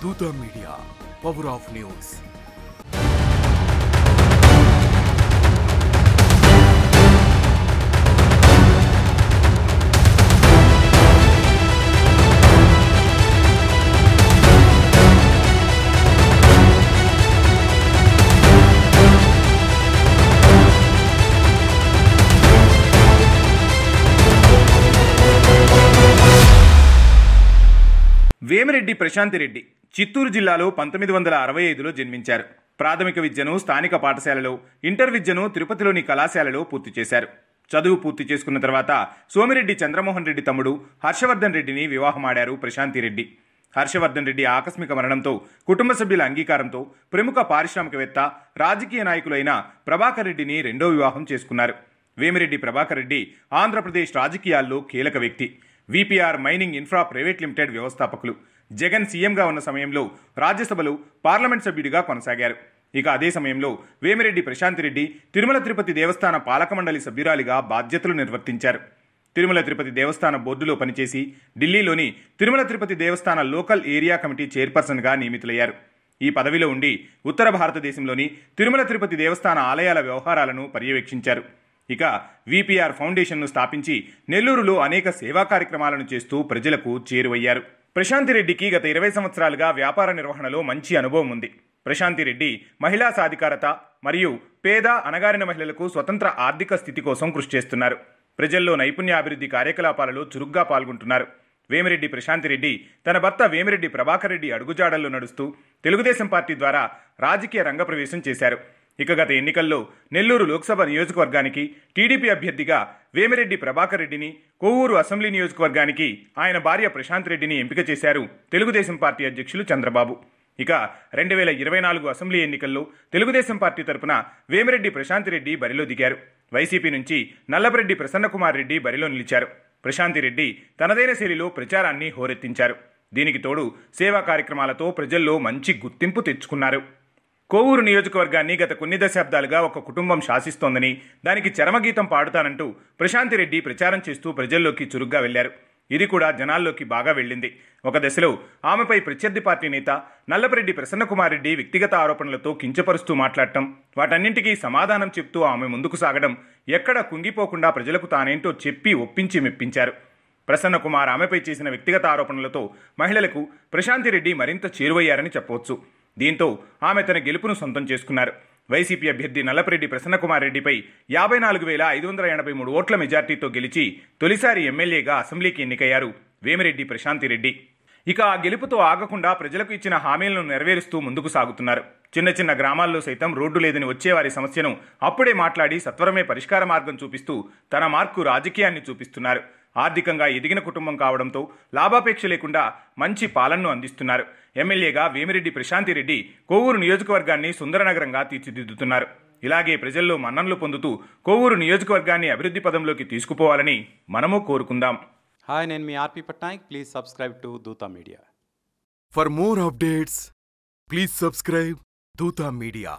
దూత media, power of news. Vemireddy Prashanti Reddy Chittoor జిల్లాలో 1965లో జన్మించారు. ప్రాథమిక విద్యను స్థానిక పాఠశాలలో, ఇంటర్ విద్యను తిరుపతిలోని కళాశాలలో పూర్తి చేశారు. చదువు పూర్తి చేసుకున్న తర్వాత సోమిరెడ్డి చంద్రమోహన్ రెడ్డి తమ్ముడు హర్షవర్ధన్ రెడ్డిని వివాహమాడారు ప్రశాంతి రెడ్డి. హర్షవర్ధన్ రెడ్డి ఆకస్మిక మరణంతో కుటుంబ సభ్యుల అంగీకారంతో ప్రముఖ పారిశ్రామికవేత్త, రాజకీయ నాయకులైన ప్రభాకర్ రెడ్డిని రెండో వివాహం చేసుకున్నారు. వేమిరెడ్డి ప్రభాకర్ రెడ్డి ఆంధ్రప్రదేశ్ రాజకీయాల్లో కీలక వ్యక్తి. VPR mining infra private limited వ్యవస్థాపకులు. జగన్ సీఎంగా ఉన్న సమయంలో రాజ్యసభలో పార్లమెంట్ సభ్యుడిగా కొనసాగారు. ఇక అదే సమయంలో వేమిరెడ్డి ప్రశాంతి రెడ్డి తిరుమల తిరుపతి దేవస్థాన పాలక మండలి సభ్యురాలిగా బాధ్యతలు నిర్వర్తించారు. తిరుమల తిరుపతి దేవస్థాన బోర్డులో పనిచేసి ఢిల్లీలోని తిరుమల తిరుపతి దేవస్థాన లోకల్ ఏరియా కమిటీ చైర్పర్సన్గా నియమితులయ్యారు. ఈ పదవిలో ఉండి ఉత్తర భారతదేశంలోని తిరుమల తిరుపతి దేవస్థాన ఆలయాల వ్యవహారాలను పర్యవేక్షించారు. ఇక విపిఆర్ ఫౌండేషన్ను స్థాపించి నెల్లూరులో అనేక సేవా కార్యక్రమాలను చేస్తూ ప్రజలకు చేరువయ్యారు. ప్రశాంతి రెడ్డికి గత 20 సంవత్సరాలుగా వ్యాపార నిర్వహణలో మంచి అనుభవం ఉంది. ప్రశాంతి రెడ్డి మహిళా సాధికారత మరియు పేద, అణగారిన మహిళలకు స్వతంత్ర ఆర్థిక స్థితి కోసం కృషి చేస్తున్నారు. ప్రజల్లో నైపుణ్యాభివృద్ధి కార్యకలాపాలలో చురుగ్గా పాల్గొంటున్నారు. వేమిరెడ్డి ప్రశాంతి రెడ్డి తన భర్త వేమిరెడ్డి ప్రభాకర్ రెడ్డి అడుగుజాడల్లో నడుస్తూ తెలుగుదేశం పార్టీ ద్వారా రాజకీయ రంగప్రవేశం చేశారు. ఇక గత ఎన్నికల్లో నెల్లూరు లోక్సభ నియోజకవర్గానికి టీడీపీ అభ్యర్థిగా వేమిరెడ్డి ప్రభాకర్ రెడ్డిని, కొవ్వూరు అసెంబ్లీ నియోజకవర్గానికి ఆయన భార్య ప్రశాంత్ రెడ్డిని ఎంపిక చేశారు తెలుగుదేశం పార్టీ అధ్యక్షులు చంద్రబాబు. ఇక 2024 అసెంబ్లీ ఎన్నికల్లో తెలుగుదేశం పార్టీ తరపున వేమిరెడ్డి ప్రశాంతి రెడ్డి బరిలో దిగారు. వైసీపీ నుంచి నల్లపరెడ్డి ప్రసన్నకుమార్ రెడ్డి బరిలో నిలిచారు. ప్రశాంతి రెడ్డి తనదైన శైలిలో ప్రచారాన్ని హోరెత్తించారు. దీనికి తోడు సేవా కార్యక్రమాలతో ప్రజల్లో మంచి గుర్తింపు తెచ్చుకున్నారు. కొవ్వూరు నియోజకవర్గాన్ని గత కొన్ని దశాబ్దాలుగా ఒక కుటుంబం శాసిస్తోందని, దానికి చరమగీతం పాడుతానంటూ ప్రశాంతి రెడ్డి ప్రచారం చేస్తూ ప్రజల్లోకి చురుగ్గా వెళ్లారు. ఇది కూడా జనాల్లోకి బాగా వెళ్ళింది. ఒక దశలో ఆమెపై ప్రత్యర్థి పార్టీ నేత నల్లపరెడ్డి ప్రసన్నకుమార్ రెడ్డి వ్యక్తిగత ఆరోపణలతో కించపరుస్తూ మాట్లాడటం, వాటన్నింటికీ సమాధానం చెప్తూ ఆమె ముందుకు సాగడం, ఎక్కడ కుంగిపోకుండా ప్రజలకు తానేంటో చెప్పి ఒప్పించి మెప్పించారు. ప్రసన్నకుమార్ ఆమెపై చేసిన వ్యక్తిగత ఆరోపణలతో మహిళలకు ప్రశాంతి రెడ్డి మరింత చేరువయ్యారని చెప్పవచ్చు. దీంతో ఆమె తన గెలుపును సొంతం చేసుకున్నారు. వైసీపీ అభ్యర్థి నల్లపరెడ్డి ప్రసన్నకుమార్ రెడ్డిపై 54,583 ఓట్ల మెజార్టీతో గెలిచి తొలిసారి ఎమ్మెల్యేగా అసెంబ్లీకి ఎన్నికయ్యారు వేమిరెడ్డి ప్రశాంతి రెడ్డి. ఇక ఆ గెలుపుతో ఆగకుండా ప్రజలకు ఇచ్చిన హామీలను నెరవేరుస్తూ ముందుకు సాగుతున్నారు. చిన్న చిన్న గ్రామాల్లో సైతం రోడ్డు లేదని వచ్చేవారి సమస్యను అప్పుడే మాట్లాడి సత్వరమే పరిష్కార మార్గం చూపిస్తూ తన మార్కు రాజకీయాన్ని చూపిస్తున్నారు. ఆర్థికంగా ఎదిగిన కుటుంబం కావడంతో లాభాపేక్ష లేకుండా మంచి పాలనను అందిస్తున్నారు. ఎమ్మెల్యేగా వేమిరెడ్డి ప్రశాంతి రెడ్డి కొవ్వూరు నియోజకవర్గాన్ని సుందరనగరంగా తీర్చిదిద్దుతున్నారు. ఇలాగే ప్రజల్లో మన్ననలు పొందుతూ కొవ్వూరు నియోజకవర్గాన్ని అభివృద్ధి పదంలోకి తీసుకుపోవాలని మనము కోరుకుందాం. హాయ్, నేను మీ ఆర్పి పట్నాయక్. ప్లీజ్ సబ్స్క్రైబ్ టు దూత media. For more updates please subscribe దూత మీడియా.